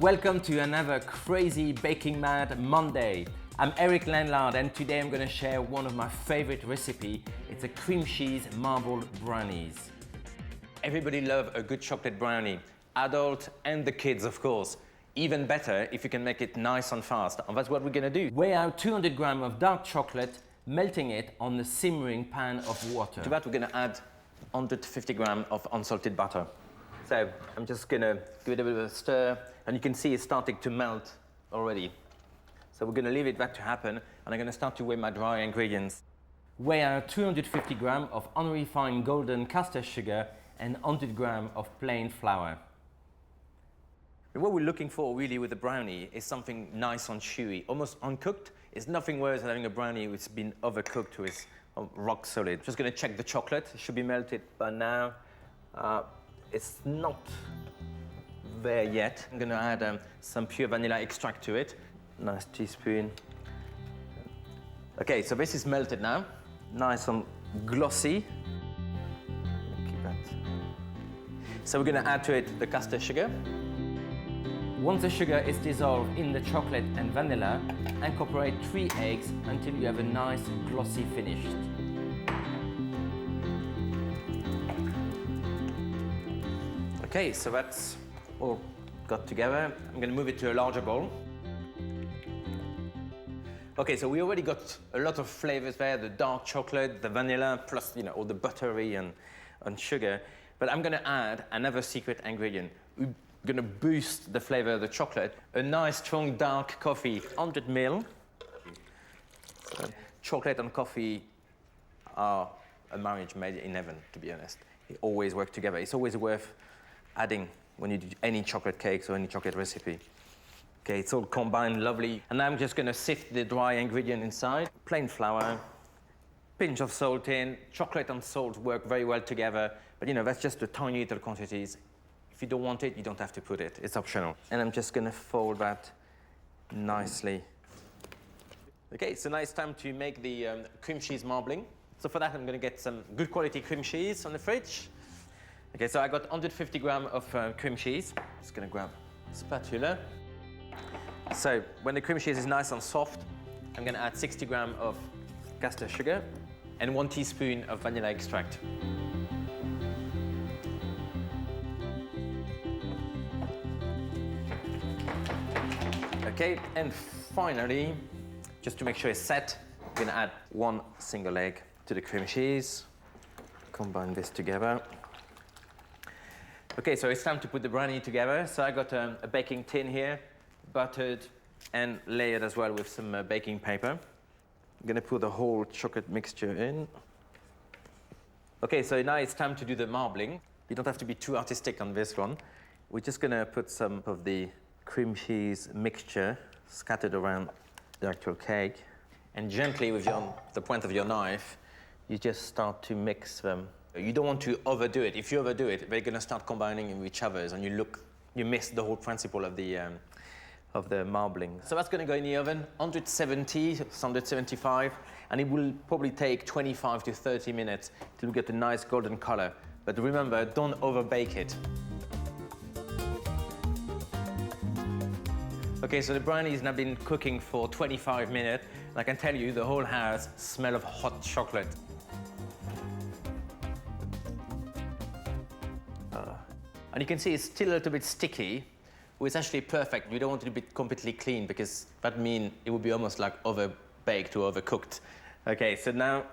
Welcome to another crazy baking mad Monday. I'm Lanlard and today I'm going to share one of my favorite recipes. It's a cream cheese marbled brownies. Everybody loves a good chocolate brownie, adult and the kids of course. Even better if you can make it nice and fast, and that's what we're going to do. Weigh out 200 grams of dark chocolate, melting it on the simmering pan of water. To that we're going to add 150 grams of unsalted butter. So I'm just going to give it a bit of a stir, and you can see it's starting to melt already. So we're going to leave that to happen, and I'm going to start to weigh my dry ingredients. Weigh out 250 grams of unrefined golden caster sugar and 100 grams of plain flour. And what we're looking for really with the brownie is something nice and chewy, almost uncooked. It's nothing worse than having a brownie which has been overcooked to its rock solid. Just going to check the chocolate. It should be melted by now. It's not there yet. I'm going to add some pure vanilla extract to it. Nice teaspoon. Okay, so this is melted now. Nice and glossy. Keep that. So we're going to add to it the caster sugar. Once the sugar is dissolved in the chocolate and vanilla, incorporate 3 eggs until you have a nice glossy finish. Okay, so that's all got together. I'm going to move it to a larger bowl. Okay, so we already got a lot of flavors there, the dark chocolate, the vanilla, plus all the buttery and sugar. But I'm going to add another secret ingredient. We're going to boost the flavor of the chocolate. A nice strong dark coffee, 100 ml. So, chocolate and coffee are a marriage made in heaven, to be honest. They always work together. It's always worth adding when you do any chocolate cakes or any chocolate recipe. Okay, it's all combined lovely. And now I'm just going to sift the dry ingredient inside. Plain flour, pinch of salt in. Chocolate and salt work very well together, but that's just the tiny little quantities. If you don't want it, you don't have to put it. It's optional. And I'm just going to fold that nicely. Okay, so now it's time to make the cream cheese marbling. So for that, I'm going to get some good quality cream cheese on the fridge. Okay, so I got 150 grams of cream cheese. Just going to grab a spatula. So when the cream cheese is nice and soft, I'm going to add 60 grams of caster sugar and 1 teaspoon of vanilla extract. Okay, and finally, just to make sure it's set, I'm going to add 1 single egg to the cream cheese. Combine this together. Okay, so it's time to put the brownie together. So I got a baking tin here, buttered and layered as well with some baking paper. I'm going to put the whole chocolate mixture in. Okay, so now it's time to do the marbling. You don't have to be too artistic on this one. We're just going to put some of the cream cheese mixture scattered around the actual cake. And gently with the point of your knife, you just start to mix them. You don't want to overdo it. If you overdo it, they're going to start combining with each other, and you miss the whole principle of the marbling. So that's going to go in the oven, 170, 175, and it will probably take 25 to 30 minutes till we get a nice golden color. But remember, don't overbake it. Okay, so the brownies have been cooking for 25 minutes. And I can tell you, the whole house smells of hot chocolate. And you can see it's still a little bit sticky, which is actually perfect. You don't want it to be completely clean because that means it would be almost like overbaked or overcooked. Okay, so now,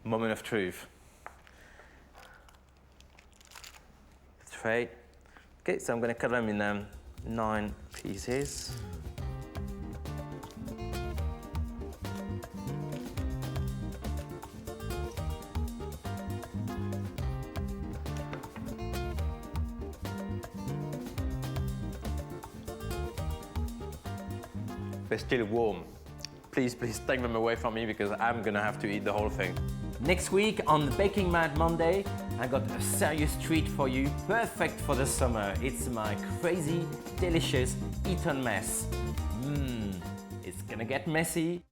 moment of truth. Tray. Okay, so I'm going to cut them in 9 pieces. They're still warm. Please take them away from me because I'm gonna have to eat the whole thing. Next week on the Baking Mad Monday, I got a serious treat for you, perfect for the summer. It's my crazy, delicious Eton mess. It's gonna get messy.